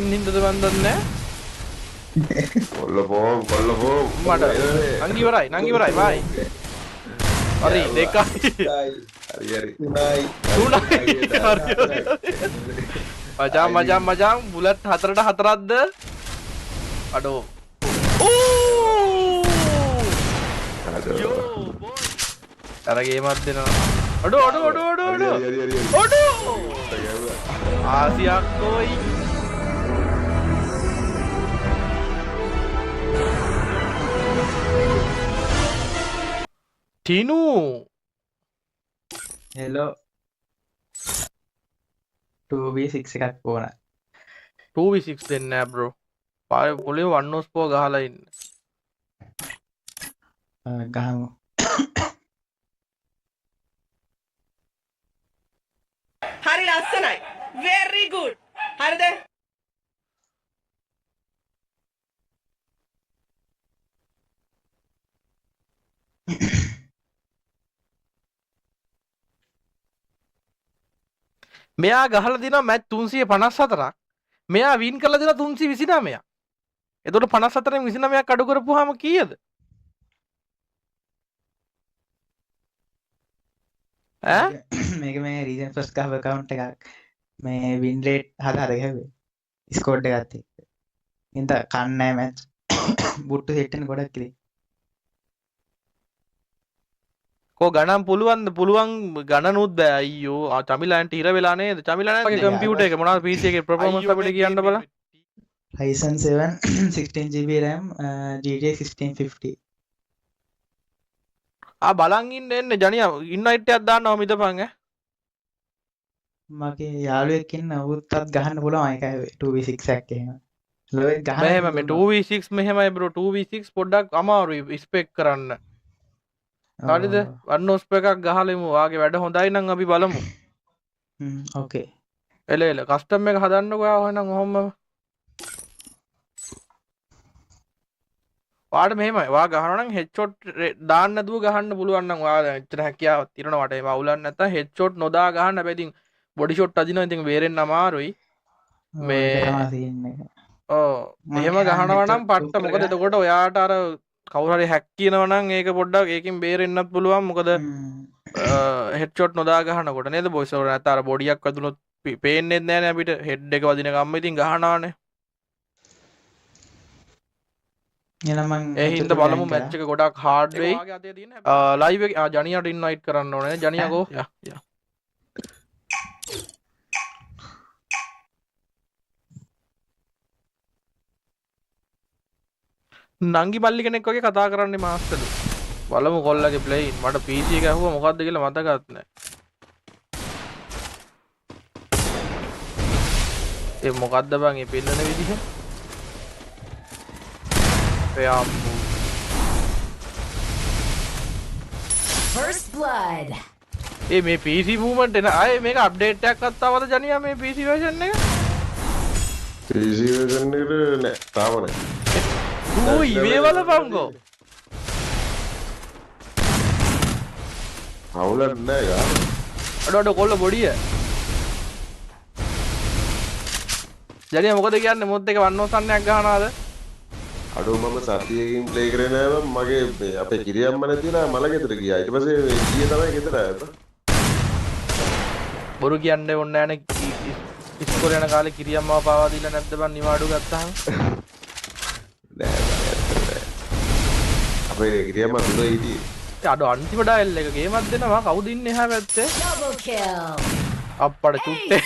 ඉන්නින්දද මන් දන්නේ කොල්ලපෝ මට නංගි ඉවරයි බයි හරි දෙකයි හරි මචං බුලට් 4ට 4ක්ද අඩෝ යෝ බොයි අර ගේමක් දෙනවා අඩෝ ආසියක් කොයි ටිනු හෙලෝ 2v6 එකක් ඕන 2v6 දෙන්න බ්‍රෝ පාය පොලේ වන්නෝස් පෝ ගහලා ඉන්න ගහමු හරි ලස්සනයි very good හරිද මෙයා ගහලා දිනවා මැච් 354ක් මෙයා වින් කරලා දිනවා 329ක් එතකොට 54න් 29ක් අඩු කරපුවාම කීයද ඈ මේක මේ රීජන් ෆස්ට් ගහව account එකක් මේ win rate හදාර ගහුවේ ස්කෝඩ් එකත් එක්ක ඉතින් කන්නේ මැච් බුට්ටු සෙට් වෙන ගොඩක් ඉතින් කෝ ගණන් පුළුවන් ගණනුත් බෑ අයියෝ චමිලාන්ට ඉර වෙලා නේද චමිලාන්ගේ කම්පියුටර් එක මොනවද PC එකේ performance අපිට කියන්න බලන්න Ryzen 7 16GB RAM GTX 1650 බලන් එන්න ජනියා ඉන්වයිට් එකක් දාන්නවා මිදපන් ඈ මගේ යාළුවෙක් ඉන්න උත්තත් ගහන්න පුළුවන් ඒකයි 2v6 එකක් එහෙම ලොවෙක් ගහන්න මෙහෙම මේ 2v6 මෙහෙමයි බ්‍රෝ 2v6 පොඩ්ඩක් අමාරුයි ස්පෙක් කරන්න හරිද වන්නෝස් එකක් ගහලෙමු වාගේ වැඩ හොඳයි නම් අපි බලමු ඕකේ එල කස්ටම් එක හදන්නකෝ ආව එහෙනම් ඔහොම වාට මෙහෙමයි වා ගහනවා නම් හෙඩ්ෂොට් දාන්න නැතුව ගහන්න පුළුවන් නම් ඔයාලා එච්චර හැකියාවක් තියෙනවා වට ඒවා උලන්න නැත්නම් හෙඩ්ෂොට් නොදා ගහන්න හැබැයි ඉතින් බොඩි ෂොට් අදිනවා ඉතින් වේරෙන්න අමාරුයි මේ මෙහෙම ගහනවා නම් පට්ට මොකද එතකොට ඔයාට අර කවුරු හරි හැක් කියනවා නම් ඒක පොඩ්ඩක් ඒකෙන් බේරෙන්නත් පුළුවන් මොකද හෙඩ්ෂොට් නොදා ගහනකොට නේද බොයිස් ඔර නැත්නම් අර බොඩියක් වදුනොත් පේන්නේ නැහැ නේ අපිට හෙඩ් එක වදින ගම්ම ඉතින් ගහනවානේ ඒ හින්දා බලමු මැච් එක ගොඩක් හાર્ඩ් වෙයි ලයිව් එක ජනියාට ඉන්වයිට් කරන්න ඕනේ ජනියා ගෝ යා නංගි මල්ලි කෙනෙක් වගේ කතා කරන්නේ මාස්ටර්ලු බලමු කොල්ලගේ ප්ලේයින් මට PC එක ඇහුවා මොකද්ද කියලා මතකත් නැහැ ඒ මොකද්ද බං මේ පෙන්නන විදිහ First blood. ඒ මේ PC movement එන ආයේ මේක අප්ඩේට් එකක් අත්තාවද ජනියා මේ PC version එක PC version එක නෑ තාම නෑ ඌ ඉවේ වල බංගෝ අවුලක් නෑ යා අඩ කොල්ල බොඩිය ජනියා මොකද කියන්නේ මොත් එක වන්නෝසන්නයක් ගහනවාද අඩෝ මම සතියකින් ප්ලේ කරේ නෑ මම මගේ අපේ කිරියම්ම නැතිලා මල ගෙදර ගියා ඊට පස්සේ ඊයේ තමයි ගෙදර ආවේ බොරු කියන්නේ ඕනේ නෑනේ ඉස්කෝලේ යන කාලේ කිරියම්මව පාවා දීලා නැද්ද බං නිවාඩු ගත්තාම නෑ අපේ කිරියම්ම දුර හිටියේ අඩෝ අන්තිම ඩයල් එක ගේමක් දෙනවා කවුද ඉන්නේ එහා පැත්තේ Double kill. අප්පඩ චුට්ටේ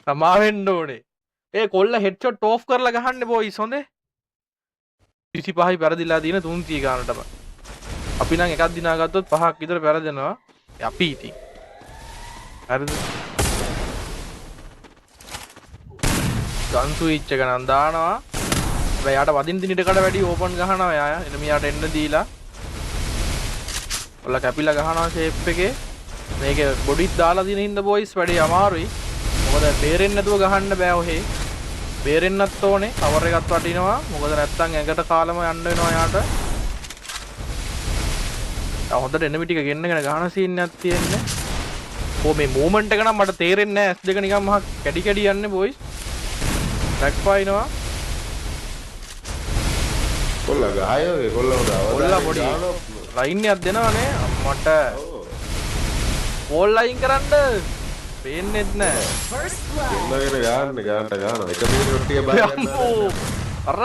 සමාවෙන්න ඕනේ ඒ කොල්ල හෙඩ්ෂොට් ඕෆ් කරලා ගහන්න බොයිස් හොඳේ 25යි පෙරදිලා තියෙන 300 ගානටම අපි නම් එකක් දිනා ගත්තොත් 5ක් විතර පෙරදෙනවා අපි ඉතින් හරිද ගන් ස්විච් එක නම් දානවා හැබැයි යාට වදින දිනටකට වැඩි ඕපන් ගහනවා යා එනමියාට එන්න දීලා ඔල්ල කැපිලා ගහනවා ෂේප් එකේ මේක බොඩිත් දාලා දින හින්දා බොයිස් වැඩි අමාරුයි මොකද බේරෙන්න නැතුව ගහන්න බෑ ඔහේ බේරෙන්නත් ඕනේ කවර් එකත් වටිනවා මොකද නැත්තම් ඇඟට කාලම යන්න වෙනවා යාට හොඳට එනමි ටික ගෙන්නගෙන ගහන සීන් එකක් තියෙන්නේ මේ මූවමන්ට් එක නම් මට තේරෙන්නේ නැහැ S2 නිකන් මහා කැඩි කැඩි යන්නේ බොයිස් බැක් පායිනවා කොල්ලා ගහයෝ කොල්ලා කොල්ලා පොඩි ලයින් එකක් දෙනවනේ අම්මට ඕල් ලයින් කරන්න පේන්නෙත් නෑ First blood. ඉන්නගෙන ගන්න එක මිනිත් රොට්ටිය බය ගන්න අර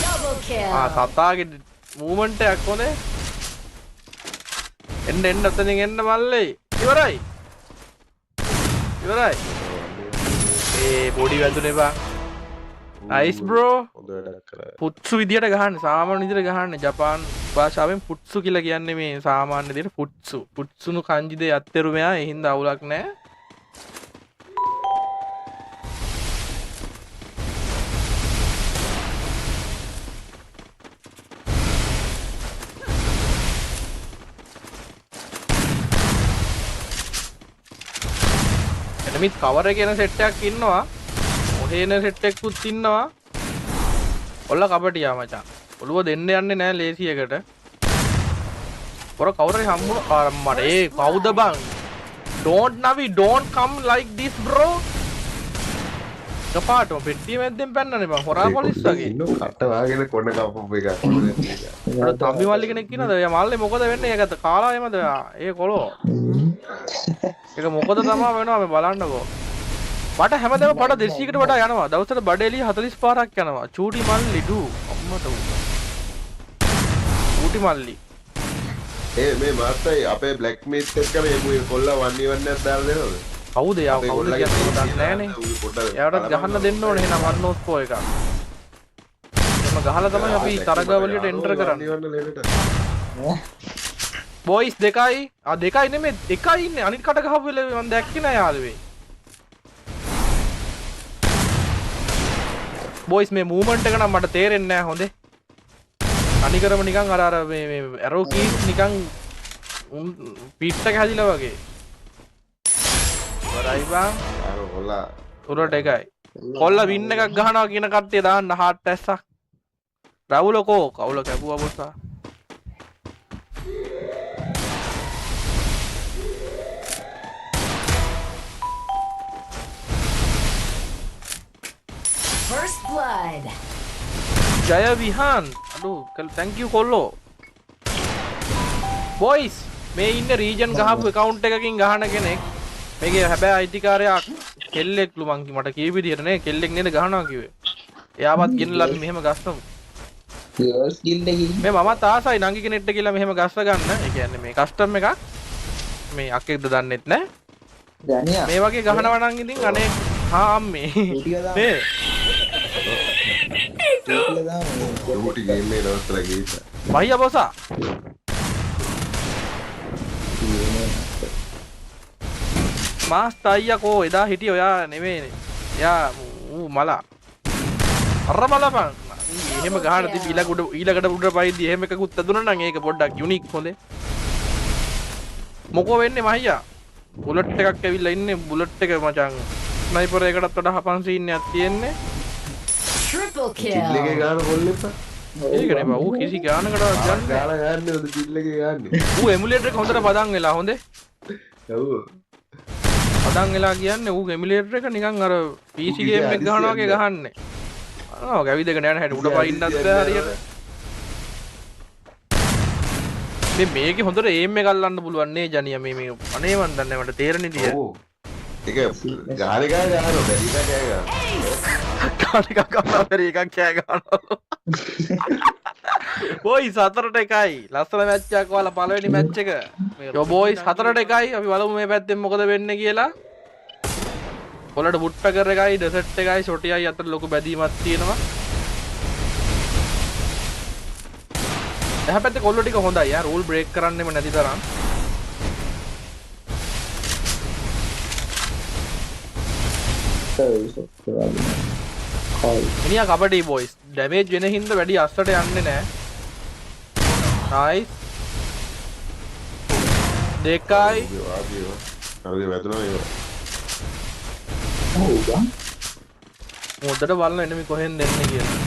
Double kill. සතාගේ මූවමන්ට් එකක් හොඳේ එන්න ඔතනින් එන්න මල්ලේ ඉවරයි බොඩි වැදුනේ බා නයිස් බ්‍රෝ හොඳ වැඩක් කරා පුත්සු විදියට ගහන්න සාමාන්‍ය විදියට ගහන්න ජපාන් භාෂාවෙන් පුත්සු කියලා කියන්නේ මේ සාමාන්‍ය විදියට පුත්සුනු කන්ජි දෙය අත්තරු මෙයා ඒ හින්දා අවුලක් නැහැ එනමිත් කවර් එකේ එන සෙට් එකක් ඉන්නවා ඔහේ එන සෙට් එකකුත් ඉන්නවා ඔල්ල කපටියා මචං ඔළුව දෙන්න යන්නේ නැහැ ලේසියකට පොර කවුරු හරි හම්බුන මට ඒ කවුද බං don't come like this bro කපාට පෙට්ටිය මැද්දෙන් පැන්නනේ බං හොරා පොලිස් වගේ ඉන්න කට වාගෙන කොණ කපපු එක අර තම්බි මල්ලි කෙනෙක් ඉන්නද එයා මල්ලේ මොකද වෙන්නේ ඒකත් කාලා එමද ඒ කොලෝ ඒක මොකද තමා වෙනවා මේ බලන්නකෝ මට හැමදේම බඩ 200කට වඩා යනවා දවසට බඩ එළිය 45ක් යනවා චූටි මල්ලි ඩු අම්මට චූටි මල්ලි මේ මාත්තයි අපේ බ්ලැක් මීට් එක්ක මේ කොල්ලා 1v1 එකක් දාලා දෙනවද කවුද යා කවුද කියන්නේ දන්නේ නැහනේ එයාටත් ගහන්න දෙන්න ඕනේ එහෙනම් වන්නෝස් පෝ එකක් එම ගහලා තමයි අපි තරගාවලියට එන්ටර් කරන්නේ බොයිස් දෙකයි දෙකයි නෙමෙයි එකයි ඉන්නේ අනිත් කට ගහපු වෙලාවේ මම දැක්කේ නෑ යාළුවේ බොයිස් මේ මූවමන්ට් එක නම් මට තේරෙන්නේ නෑ හොඳේ අනිකරම නිකන් අර මේ ඇරෝ කීස් නිකන් පිට්ට හැදිලා වගේ වරයි බං අර කොල්ලා උරට එකයි කොල්ල වින්න එකක් ගහනවා කියන කට්ටිය දාන්න හાર્ට් ඇස්සක් රවුල කෝ කවුල කැපුවා බොස්සා First blood. ජය විහාන් අඩු thank you කොල්ලෝ boys මේ ඉන්න රීජන් ගහපු account එකකින් ගහන කෙනෙක් මේකේ හැබැයි අයිතිකාරයා කෙල්ලෙක්ලු මං මට කීප විදියට නේ කෙල්ලෙක් නේද ගහනවා කිව්වේ එයාවත් ගෙනලා අපි මෙහෙම ගස්සමු මේ මමත් ආසයි නංගි කෙනෙක්ට කියලා මෙහෙම ගස්ස ගන්න ඒ කියන්නේ මේ කස්ටම් එකක් මේ අක්කෙක්ද දන්නෙත් නෑ මේ වගේ ගහනවා නම් ඉතින් අනේ හා අම්මේ මේ ඩියුටි ගේම් එකේ නවත්තලා ගිහින් බයියා බොසා මාස්ටර් අයියා කෝ එදා හිටිය ඔයා නෙමෙයිනේ එයා ඌ මලා අර බලපන් එහෙම ගහන තිබි ඊළඟට උඩ පයිද්දි එහෙම එකකුත් ඇදුණා නම් ඒක පොඩ්ඩක් යුනික් හොඳේ මොකෝ වෙන්නේ මහියා බුලට් එකක් ඇවිල්ලා ඉන්නේ බුලට් එක මචං ස්නයිපර් එකකටත් වඩා හපන් සීන් එකක් තියෙන්නේ Triple චිල්ලගේ kill. ගාන කොල්ලෙපා ඒකනේ බා ඌ කිසි ගානකට ගන්න ගාලා ගන්නේ ඔද චිල්ලගේ ගන්නේ ඌ එමුලේටර් එක හොඳට පදන් වෙලා හොඳේ ඔව් පදන් වෙලා කියන්නේ ඌ එමුලේටර් එක නිකන් අර PC ගේම් එක ගහනවා වගේ ගහන්නේ ආ ගැවිදගෙන යන හැටි උඩ පයින්නත් බෑ හරියට මේකේ හොඳට එම් එක අල්ලන්න පුළුවන් නේ ජනියා මේ අනේ මන් දන්නේ මට තේරෙන්නේ ඉතින් ඔව් ඒක ගාලේ ගාලා ගහනවා බැරි එකක් කෑ ගන්නවා කාලිකක් එකක් කෑ ගන්නවා බොයිස් 4-1යි ලස්සන මැච් එකක් වල පළවෙනි මැච් එක යෝ බොයිස් 4-1යි අපි බලමු මේ පැත්තෙන් මොකද වෙන්නේ කියලා කොලට බුට්ටකර් එකයි ඩෙසර්ට් එකයි ෂොටියයි අතර ලොකු බැදීමක් තියෙනවා එහා පැත්තේ කොල්ලෝ ටික හොඳයි යා රූල් බ්‍රේක් කරන්නෙම නැති තරම් මිනිහා කබඩි බොයිස් ඩැමේජ් වෙන හින්දා වැඩි අස්සට යන්නේ නැහැ නයිස් දෙකයි හරි වැදුනා ඒක මොඩට බලන්න එනමි කොහෙන් දෙන්නේ කියලා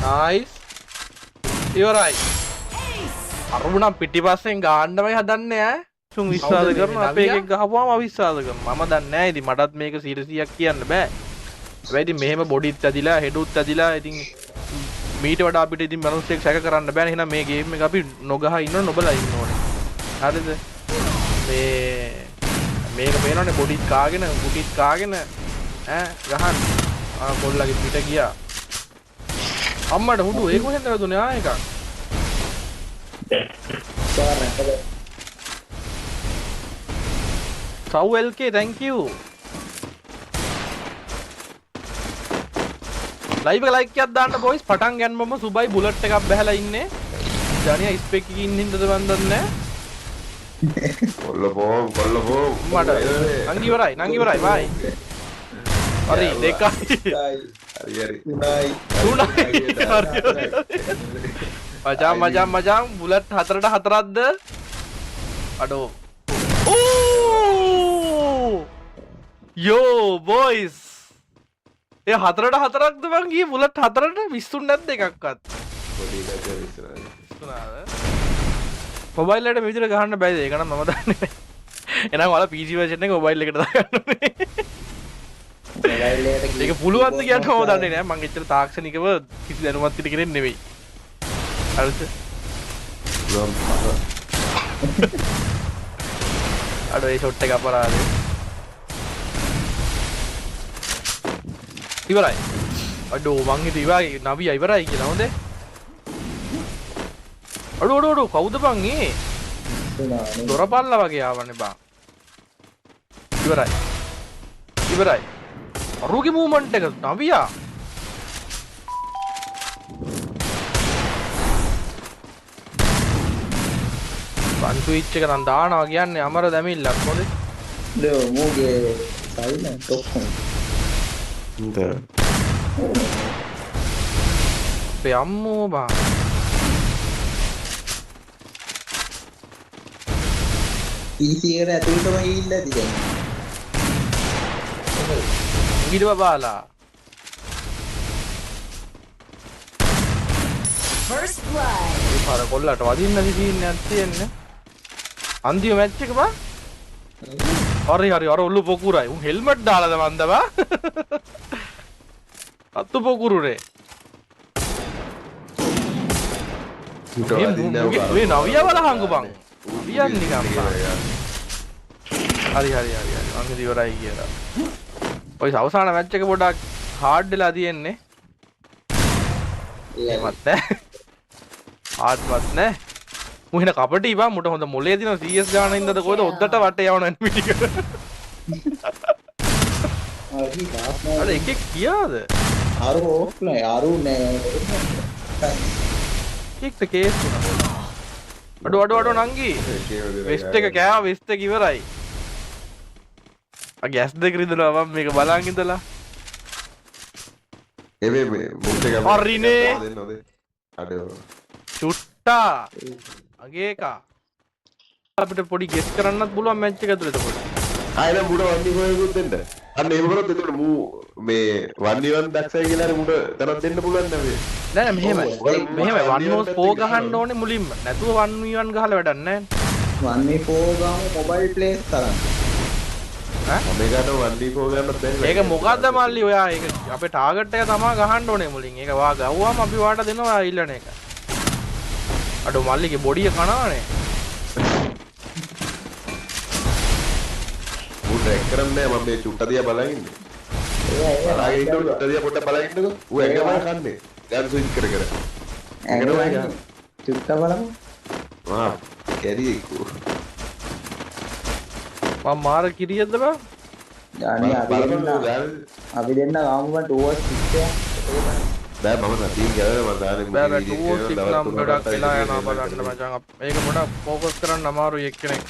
නයිස් ඉවරයි අරුණම් පිටිපස්සෙන් ගාන්නමයි හදන්නේ ඈ. තුන් විශ්වාස කරනවා අපේ එකෙක් ගහපුවාම අවිශ්වාස කරනවා. මම දන්නේ නැහැ ඉතින් මටත් මේක 100ක් කියන්න බෑ. හැබැයි ඉතින් මෙහෙම බොඩිත් ඇදිලා හෙඩුත් ඇදිලා ඉතින් මීට වඩා අපිට ඉතින් මිනිස්සෙක් සැක කරන්න බෑනේ. එහෙනම් මේ ගේම් එක අපි නොගහ ඉන්න නොබලා ඉන්න ඕනේ. හරිද? මේක පේනවනේ බොඩිත් කාගෙන ගුටිත් කාගෙන ඈ ගහන්න. කොල්ලගේ පිට ගියා. අම්මට හුඩු ඒක කොහෙන්ද වැදුනේ ආ එකක්. සව් LK thank you. ලයිව් එක ලයික් එකක් දාන්න බොයිස්. පටන් ගන්නවම සුබයි බුලට් එකක් බහැලා ඉන්නේ. ජානියා ස්පෙක් එකකින් ඉන්න හින්දාද මන් දන්නේ කොල්ලපෝම් මට නංගි ඉවරයි බයි. හරි දෙකයි. හරි මචං බුලට් 4ට 4ක්ද අඩෝ යෝ බොයිස් ඒ 4ට 4ක්ද මං ගියේ බුලට් 4ට විශ්තුන් නැද්ද එකක්වත් මොබයිල් එකට මේ විදිහට ගහන්න බෑද ඒක නම් මම දන්නේ නැහැ එහෙනම් ඔයාලා PC version එක මොබයිල් එකට දාගන්න ඕනේ ඒක පුළුවන්ද කියන්න මම දන්නේ නැහැ මං එච්චර තාක්ෂණිකව කිසි දැනුමක් තියෙන කෙනෙක් නෙවෙයි හරිද අඩෝ ඒ ෂොට් එක අපරාධේ ඉවරයි අඩෝ මං හිතුවා ඉවරයි නවියා ඉවරයි කියලා හොඳේ අඩෝ කවුද බං ඒ දොරපල්ලා වගේ ආවනේ බං ඉවරයි අරුගේ මූවමන්ට් එක නවියා වන් ස්විච් එක නම් දානවා කියන්නේ අමර දැමිල්ලක් මොකද ලෝ මූගේ සයිලන්ට් ඔක්කොම අපේ අම්මෝ බං PC එකට ඇතුළටම ගිහිල්ලා තියෙන ඊට බබාලා First blood. මේ පාර කොල්ලට වදින්න දින්නේ තියෙන්නේ අන්තිම මැච් එක බං හරි අර ඔල්ලු පොකුරයි උන් හෙල්මට් දාලාද මන්ද බං අත්තු පොකුරුනේ මේ නවියා බලහංගු බං නවියන් නිකම් බං හරි මං ඉවරයි කියලා ඔය අවසාන මැච් එක පොඩක් හાર્ඩ් වෙලා තියෙන්නේ එහෙමත් නැහැ ආත්මත් නැහැ මුහින කපටි බං මුට හොඳ මොලේ දින CS ගාන ඉඳද කොහෙද ඔද්දට වට යවන එනිමිටි එක අර එකෙක් කියාද අරු ඕෆ්ලයින් අරු නෑ එක්ක කේස් වුණා අඩෝ නංගි වෙස්ට් එක කෑවා වෙස්ට් එක ඉවරයි ආ ගෑස් දෙක රිදලා මම මේක බලන් ඉඳලා මේ මුත් එක හරිනේ අඩෝ චුට්ටා අගේ එක අපිට පොඩි ගෙස් කරන්නත් පුළුවන් මැච් එක ඇතුළේ එතකොට ආයෙත් මුඩ වන්නේ කොහෙකුත් දෙන්න අන්න එහෙම කරොත් එතකොට මූ මේ 1v1 දක්ෂයි කියලා හරි මුඩ තරක් දෙන්න පුළුවන් නෑ මෙහෙමයි 1v4 ගහන්න ඕනේ මුලින්ම නැතුව 1v1 ගහලා වැඩක් නෑ 1v4 ගාම මොබයිල් ප්ලේස් තරම් මේකට 1v4 ගන්නත් බැහැ ඒක මොකද්ද මල්ලි ඔයා ඒක අපේ ටාගට් එක තමයි ගහන්න ඕනේ මුලින් ඒක වා ගහුවාම අපි වාට දෙනවා ඊළන එක අඩෝ මල්ලිගේ බොඩිය කනවනේ ඌ ට්‍රැක් කරන්නේ මම මේ චුට්ට දිහා බලන් ඉන්නේ බලාගෙන ඉන්න චුට්ට දිහා පොඩ්ඩක් බලන් ඉන්නකෝ ඌ ඇඟම කන්නේ දැන් ස්විච් කර ඇඟම චුට්ට බලමු ආ කැරියෙකෝ මම මාර කිරියද්ද බං යානේ අපි දෙන්න ගාමුම ටුවර්ස් 6 බෑ මම සතියින් ගියාද මම දාන්නේ බෑ ටුවර්ස් 6 නම් ගොඩක් වෙලා යනවා බලන්න මචං මේක පොඩක් ફોකස් කරන්න අමාරුයි එක්කෙනෙක්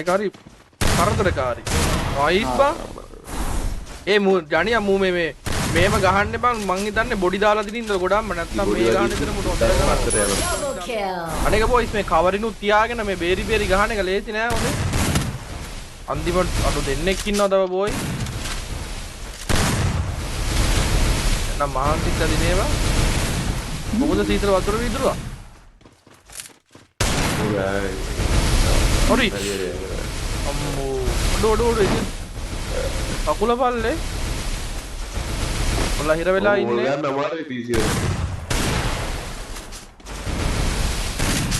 ඒක හරි කරදරකාරී නයිස් බං ඒ ජානියා මූ මේම ගහන්න බං මං හිතන්නේ බොඩි දාලා දිනින්ද ගොඩක්ම නැත්තම් මේ ගහන්න විතර මුට හොඳට Double kill. අනේක බොයිස් මේ කවරිනුත් තියාගෙන මේ බේරි ගහන එක ලේසි නෑ හොඳේ අන්තිමට අඩු දෙන්නෙක් ඉන්නවා තව බොයි එනම් මහන්සිත් දිනේවා මොකද සීතල වතුර විදුරුවා හරි අම්මෝ ඩෝඩෝඩ කකුල පල්ලේ ඔලා හිර වෙලා ඉන්නේ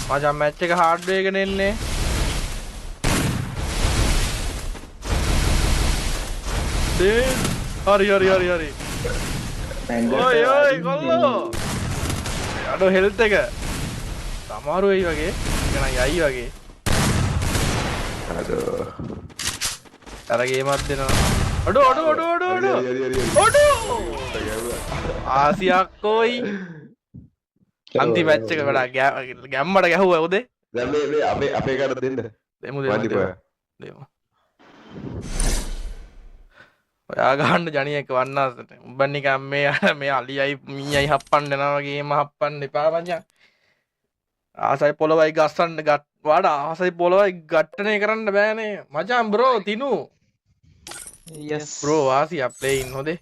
මචං මැච් එක හાર્ඩ් වෙගෙන එන්නේ දේ හරි ඔයි කොල්ලෝ අඩෝ හෙල්ත් එක සමහරු වෙයි වගේ ගණන් යයි වගේ අර ගේමක් දෙනවා අඩෝ ආසියාක්කෝයි අන්ති මැච් එක වඩා ගැම්මට ගැහුවා උදේ දැන් මේ අපේ කාට දෙන්න දෙමු ඔයා ගහන්න ජනියෙක් වන්නාසට උඹ නිකන් මේ අලියයි මීයයි හප්පන්න යනවා වගේම හප්පන්න එපා මචං ආසයි පොළවයි ගස්සන්න වඩා ආසයි පොළවයි ඝට්ටනය කරන්න බෑනේ මචං බ්‍රෝ තිනු yes bro ආසියා playing හොදේ